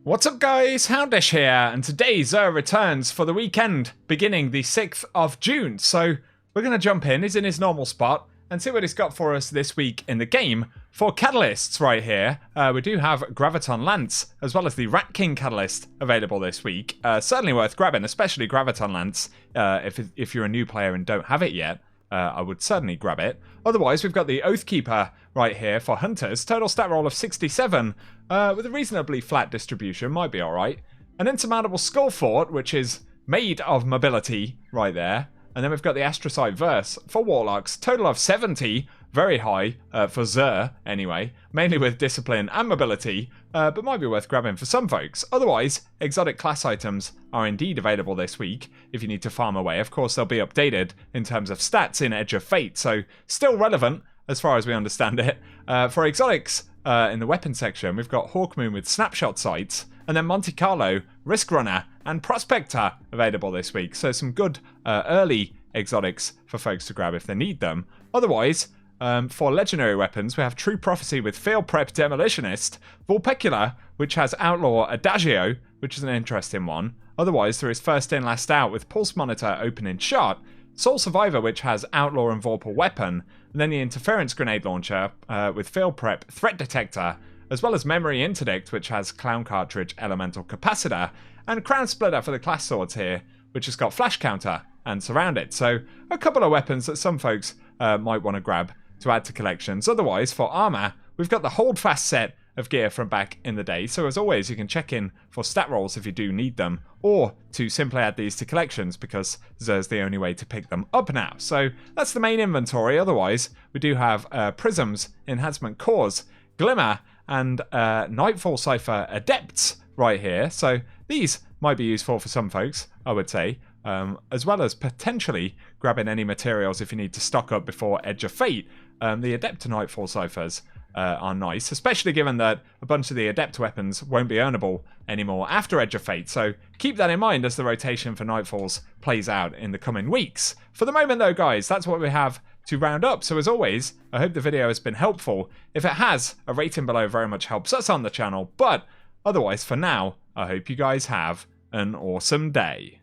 What's up guys, Houndish here, and today XUR returns for the weekend, beginning the 6th of June, so we're going to jump in, he's in his normal spot, and see what he's got for us this week in the game. For catalysts right here, we do have Graviton Lance, as well as the Rat King catalyst available this week. Certainly worth grabbing, especially Graviton Lance, if you're a new player and don't have it yet. I would certainly grab it. Otherwise, we've got the Oathkeeper right here for Hunters. Total stat roll of 67, with a reasonably flat distribution, might be alright. An Insurmountable Skull Fort, which is made of mobility right there. And then we've got the Astrocyte Verse for Warlocks. Total of 70, very high for XUR anyway. Mainly with Discipline and Mobility, but might be worth grabbing for some folks. Otherwise, exotic class items are indeed available this week if you need to farm away. Of course, they'll be updated in terms of stats in Edge of Fate, so still relevant as far as we understand it. For exotics, in the weapon section, we've got Hawkmoon with Snapshot Sights, and then Monte Carlo, Risk Runner, and Prospector available this week. So some good early exotics for folks to grab if they need them. Otherwise, for legendary weapons, we have True Prophecy with Field Prep Demolitionist, Vulpecula, which has Outlaw Adagio, which is an interesting one. Otherwise, there is First In, Last Out with Pulse Monitor Opening Shot, Soul Survivor, which has Outlaw and Vorpal Weapon, and then the Interference Grenade Launcher with Field Prep Threat Detector, as well as Memory Interdict, which has Clown Cartridge Elemental Capacitor, and Crown Splitter for the class swords here, which has got Flash Counter and Surround It. So a couple of weapons that some folks might want to grab to add to collections. Otherwise, for armor, we've got the Holdfast set of gear from back in the day. So as always, you can check in for stat rolls if you do need them, or to simply add these to collections because XUR's the only way to pick them up now. So that's the main inventory. Otherwise, we do have Prisms, Enhancement Cores, Glimmer, and Nightfall Cipher Adepts right here. So these might be useful for some folks, I would say, as well as potentially grabbing any materials if you need to stock up before Edge of Fate. The Adept to Nightfall Ciphers are nice, especially given that a bunch of the Adept weapons won't be earnable anymore after Edge of Fate, so keep that in mind as the rotation for Nightfalls plays out in the coming weeks. For the moment though guys, that's what we have to round up, so as always, I hope the video has been helpful. If it has, a rating below very much helps us on the channel, but otherwise for now, I hope you guys have an awesome day.